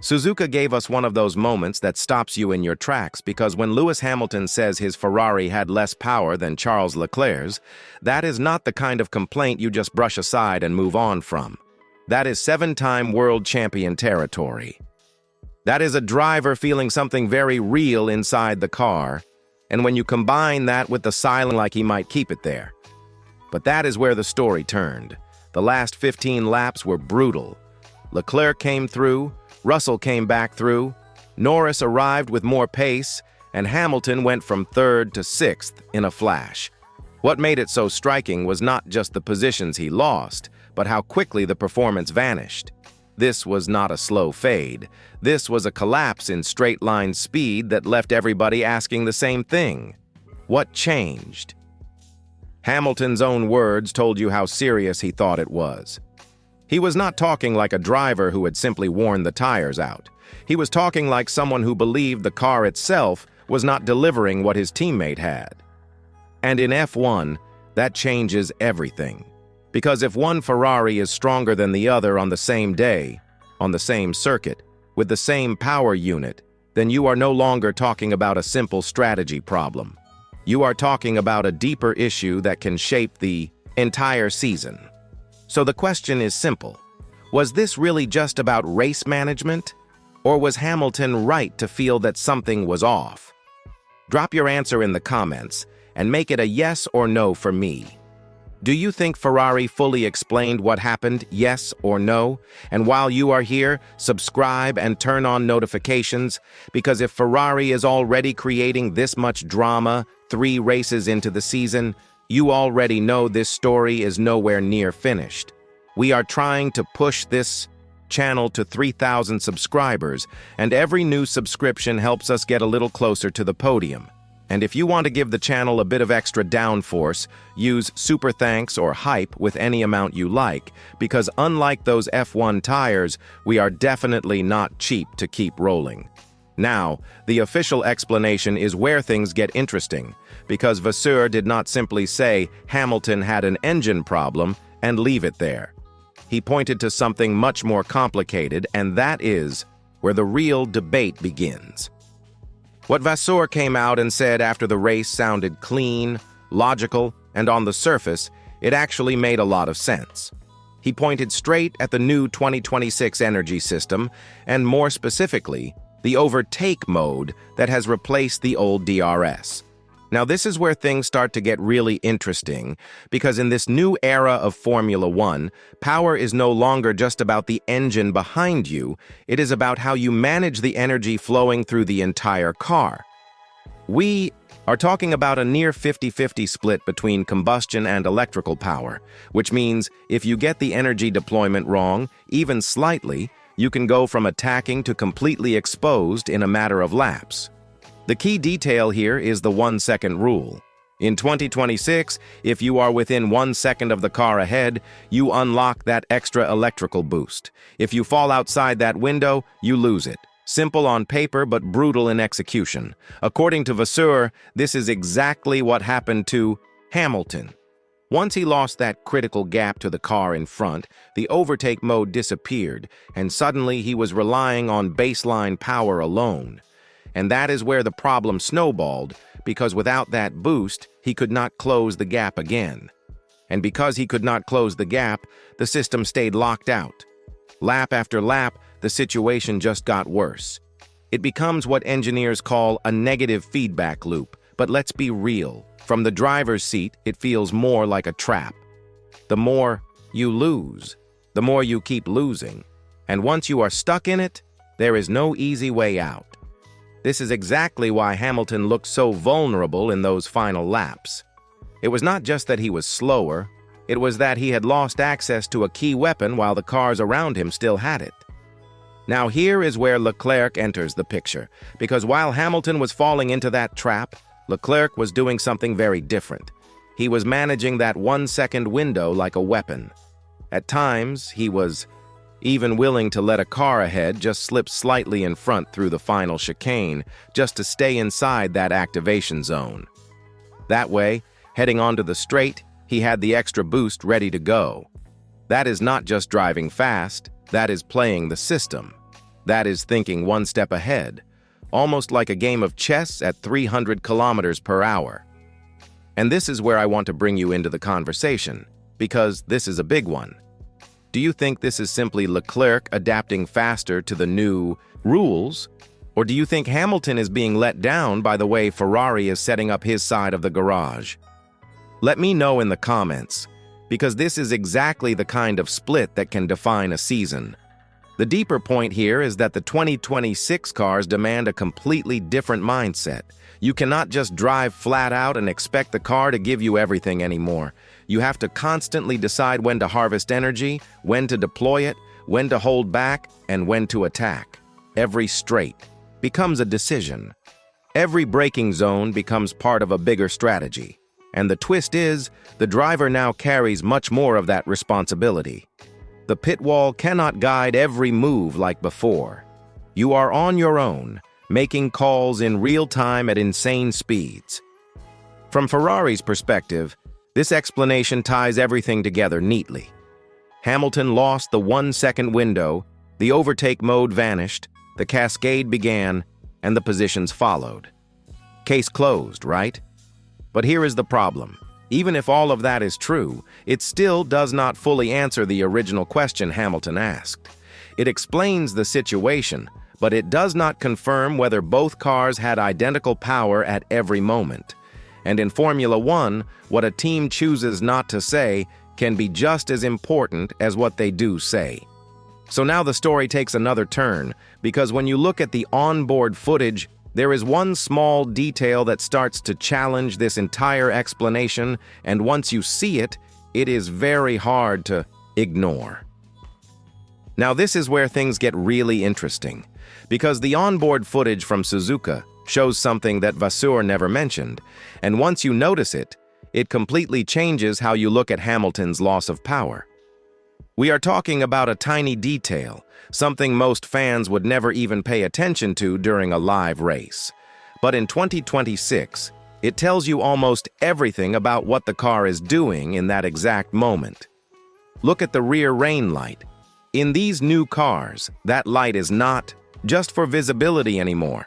Suzuka gave us one of those moments that stops you in your tracks because when Lewis Hamilton says his Ferrari had less power than Charles Leclerc's, that is not the kind of complaint you just brush aside and move on from. That is seven-time world champion territory. That is a driver feeling something very real inside the car, and when you combine that with the silence like he might keep it there. But that is where the story turned. The last 15 laps were brutal. Leclerc came through, Russell came back through, Norris arrived with more pace, and Hamilton went from third to sixth in a flash. What made it so striking was not just the positions he lost, but how quickly the performance vanished. This was not a slow fade. This was a collapse in straight-line speed that left everybody asking the same thing. What changed? Hamilton's own words told you how serious he thought it was. He was not talking like a driver who had simply worn the tires out. He was talking like someone who believed the car itself was not delivering what his teammate had. And in F1, that changes everything. Because if one Ferrari is stronger than the other on the same day, on the same circuit, with the same power unit, then you are no longer talking about a simple strategy problem. You are talking about a deeper issue that can shape the entire season. So the question is simple. Was this really just about race management? Or was Hamilton right to feel that something was off? Drop your answer in the comments and make it a yes or no for me. Do you think Ferrari fully explained what happened, yes or no? And while you are here, subscribe and turn on notifications, because if Ferrari is already creating this much drama 3 races into the season, you already know this story is nowhere near finished. We are trying to push this channel to 3,000 subscribers, and every new subscription helps us get a little closer to the podium. And if you want to give the channel a bit of extra downforce, use super thanks or hype with any amount you like, because unlike those F1 tires, we are definitely not cheap to keep rolling. Now, the official explanation is where things get interesting, because Vasseur did not simply say Hamilton had an engine problem and leave it there. He pointed to something much more complicated, and that is where the real debate begins. What Vasseur came out and said after the race sounded clean, logical, and on the surface, it actually made a lot of sense. He pointed straight at the new 2026 energy system, and more specifically, the overtake mode that has replaced the old DRS. Now this is where things start to get really interesting, because in this new era of Formula One, power is no longer just about the engine behind you, it is about how you manage the energy flowing through the entire car. We are talking about a near 50-50 split between combustion and electrical power, which means if you get the energy deployment wrong, even slightly, you can go from attacking to completely exposed in a matter of laps. The key detail here is the 1-second rule. In 2026, if you are within 1 second of the car ahead, you unlock that extra electrical boost. If you fall outside that window, you lose it. Simple on paper, but brutal in execution. According to Vasseur, this is exactly what happened to Hamilton. Once he lost that critical gap to the car in front, the overtake mode disappeared, and suddenly he was relying on baseline power alone. And that is where the problem snowballed, because without that boost, he could not close the gap again. And because he could not close the gap, the system stayed locked out. Lap after lap, the situation just got worse. It becomes what engineers call a negative feedback loop, but let's be real. From the driver's seat, it feels more like a trap. The more you lose, the more you keep losing. And once you are stuck in it, there is no easy way out. This is exactly why Hamilton looked so vulnerable in those final laps. It was not just that he was slower, it was that he had lost access to a key weapon while the cars around him still had it. Now here is where Leclerc enters the picture, because while Hamilton was falling into that trap, Leclerc was doing something very different. He was managing that 1-second window like a weapon. At times, he was even willing to let a car ahead just slip slightly in front through the final chicane, just to stay inside that activation zone. That way, heading onto the straight, he had the extra boost ready to go. That is not just driving fast, that is playing the system. That is thinking one step ahead, almost like a game of chess at 300 kilometers per hour. And this is where I want to bring you into the conversation, because this is a big one. Do you think this is simply Leclerc adapting faster to the new rules? Or do you think Hamilton is being let down by the way Ferrari is setting up his side of the garage? Let me know in the comments, because this is exactly the kind of split that can define a season. The deeper point here is that the 2026 cars demand a completely different mindset. You cannot just drive flat out and expect the car to give you everything anymore. You have to constantly decide when to harvest energy, when to deploy it, when to hold back, and when to attack. Every straight becomes a decision. Every braking zone becomes part of a bigger strategy. And the twist is, the driver now carries much more of that responsibility. The pit wall cannot guide every move like before. You are on your own, making calls in real time at insane speeds. From Ferrari's perspective, this explanation ties everything together neatly. Hamilton lost the 1-second window, the overtake mode vanished, the cascade began, and the positions followed. Case closed, right? But here is the problem. Even if all of that is true, it still does not fully answer the original question Hamilton asked. It explains the situation, but it does not confirm whether both cars had identical power at every moment. And in Formula One, what a team chooses not to say can be just as important as what they do say. So now the story takes another turn, because when you look at the onboard footage, there is one small detail that starts to challenge this entire explanation, and once you see it, it is very hard to ignore. Now this is where things get really interesting, because the onboard footage from Suzuka shows something that Vasseur never mentioned, and once you notice it, it completely changes how you look at Hamilton's loss of power. We are talking about a tiny detail, something most fans would never even pay attention to during a live race. But in 2026, it tells you almost everything about what the car is doing in that exact moment. Look at the rear rain light. In these new cars, that light is not just for visibility anymore.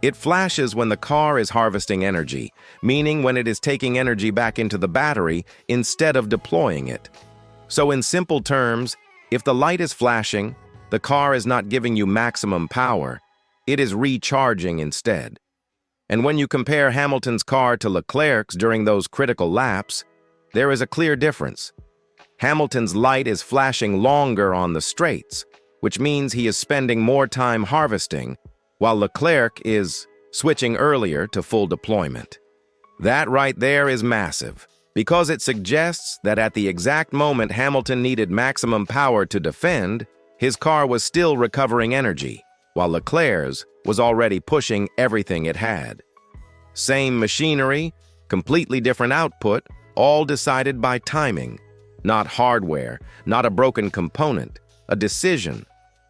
It flashes when the car is harvesting energy, meaning when it is taking energy back into the battery instead of deploying it. So in simple terms, if the light is flashing, the car is not giving you maximum power, it is recharging instead. And when you compare Hamilton's car to Leclerc's during those critical laps, there is a clear difference. Hamilton's light is flashing longer on the straights, which means he is spending more time harvesting, while Leclerc is switching earlier to full deployment. That right there is massive, because it suggests that at the exact moment Hamilton needed maximum power to defend, his car was still recovering energy, while Leclerc's was already pushing everything it had. Same machinery, completely different output, all decided by timing, not hardware, not a broken component, a decision,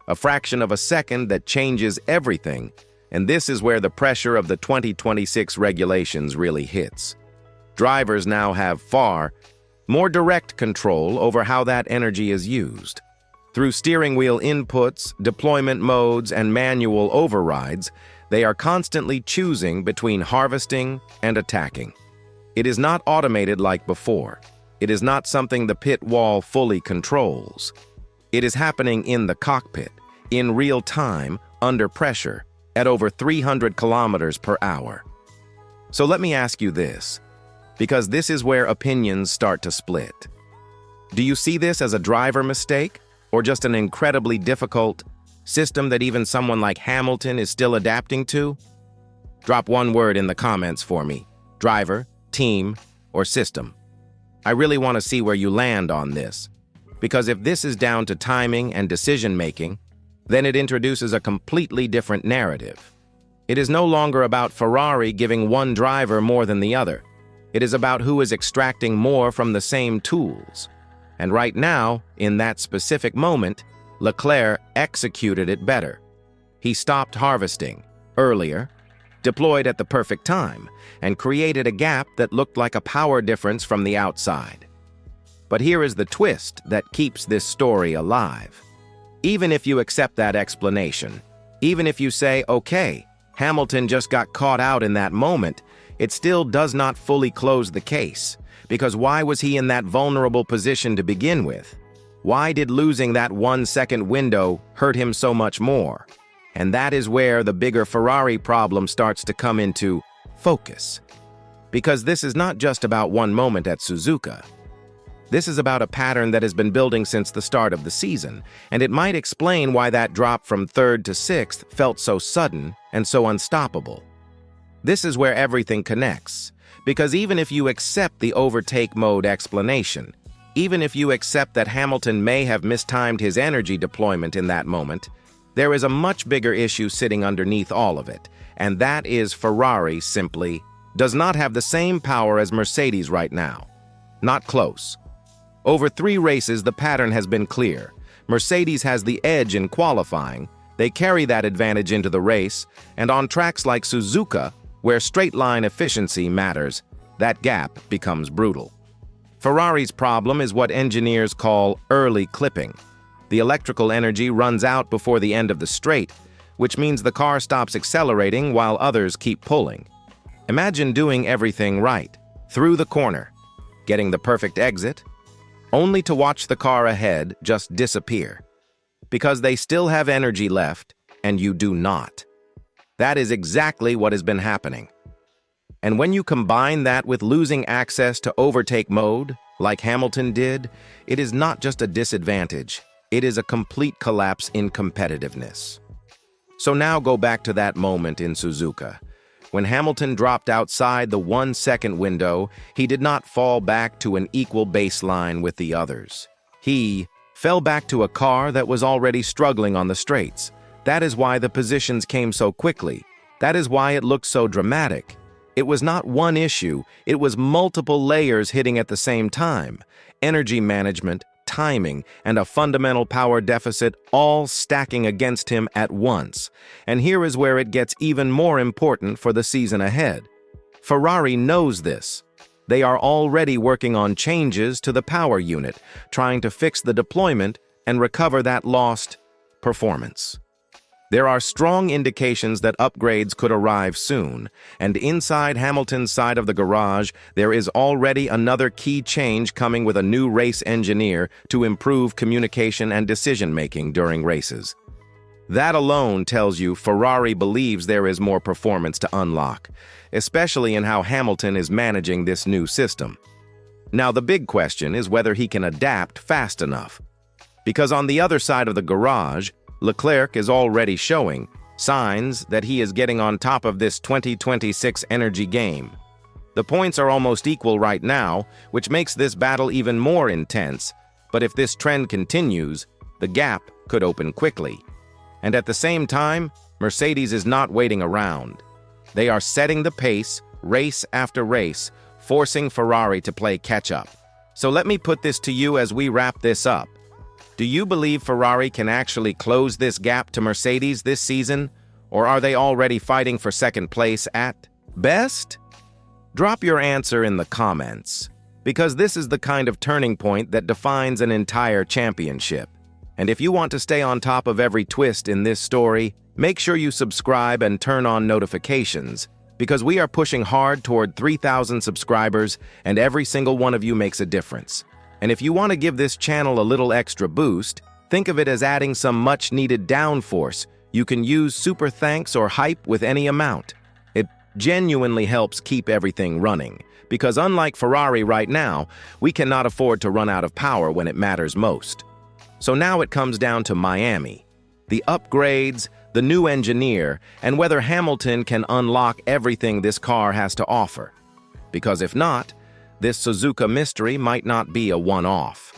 a fraction of a second that changes everything, and this is where the pressure of the 2026 regulations really hits. Drivers now have far more direct control over how that energy is used. Through steering wheel inputs, deployment modes, and manual overrides, they are constantly choosing between harvesting and attacking. It is not automated like before. It is not something the pit wall fully controls. It is happening in the cockpit, in real time, under pressure, at over 300 kilometers per hour. So let me ask you this, because this is where opinions start to split. Do you see this as a driver mistake, or just an incredibly difficult system that even someone like Hamilton is still adapting to? Drop one word in the comments for me: driver, team, or system. I really want to see where you land on this, because if this is down to timing and decision-making, then it introduces a completely different narrative. It is no longer about Ferrari giving one driver more than the other. It is about who is extracting more from the same tools. And right now, in that specific moment, Leclerc executed it better. He stopped harvesting earlier, deployed at the perfect time, and created a gap that looked like a power difference from the outside. But here is the twist that keeps this story alive. Even if you accept that explanation, Even if you say, okay, Hamilton just got caught out in that moment, it still does not fully close the case. Because why was he in that vulnerable position to begin with? Why did losing that 1 second window hurt him so much more? And that is where the bigger Ferrari problem starts to come into focus. Because this is not just about one moment at Suzuka. This is about a pattern that has been building since the start of the season, and it might explain why that drop from 3rd to 6th felt so sudden and so unstoppable. This is where everything connects, because even if you accept the overtake mode explanation, even if you accept that Hamilton may have mistimed his energy deployment in that moment, there is a much bigger issue sitting underneath all of it, and that is Ferrari simply does not have the same power as Mercedes right now. Not close. Over 3 races, the pattern has been clear. Mercedes has the edge in qualifying, they carry that advantage into the race, and on tracks like Suzuka, where straight-line efficiency matters, that gap becomes brutal. Ferrari's problem is what engineers call early clipping. The electrical energy runs out before the end of the straight, which means the car stops accelerating while others keep pulling. Imagine doing everything right, through the corner, getting the perfect exit, only to watch the car ahead just disappear, because they still have energy left and you do not. That is exactly what has been happening. And when you combine that with losing access to overtake mode, like Hamilton did, it is not just a disadvantage, it is a complete collapse in competitiveness. So now go back to that moment in Suzuka. When Hamilton dropped outside the 1 second window, he did not fall back to an equal baseline with the others. He fell back to a car that was already struggling on the straights. That is why the positions came so quickly. That is why it looked so dramatic. It was not one issue, it was multiple layers hitting at the same time. Energy management, timing, and a fundamental power deficit all stacking against him at once. And here is where it gets even more important for the season ahead. Ferrari knows this. They are already working on changes to the power unit, trying to fix the deployment and recover that lost performance. There are strong indications that upgrades could arrive soon, and inside Hamilton's side of the garage, there is already another key change coming with a new race engineer to improve communication and decision-making during races. That alone tells you Ferrari believes there is more performance to unlock, especially in how Hamilton is managing this new system. Now, the big question is whether he can adapt fast enough. Because on the other side of the garage, Leclerc is already showing signs that he is getting on top of this 2026 energy game. The points are almost equal right now, which makes this battle even more intense, but if this trend continues, the gap could open quickly. And at the same time, Mercedes is not waiting around. They are setting the pace, race after race, forcing Ferrari to play catch-up. So let me put this to you as we wrap this up. Do you believe Ferrari can actually close this gap to Mercedes this season, or are they already fighting for second place at best? Drop your answer in the comments, because this is the kind of turning point that defines an entire championship. And if you want to stay on top of every twist in this story, make sure you subscribe and turn on notifications, because we are pushing hard toward 3,000 subscribers, and every single one of you makes a difference. And if you want to give this channel a little extra boost, think of it as adding some much-needed downforce. You can use super thanks or hype with any amount. It genuinely helps keep everything running, because unlike Ferrari right now, we cannot afford to run out of power when it matters most. So now it comes down to Miami, the upgrades, the new engineer, and whether Hamilton can unlock everything this car has to offer. Because if not, this Suzuka mystery might not be a one-off.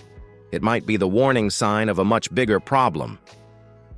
It might be the warning sign of a much bigger problem.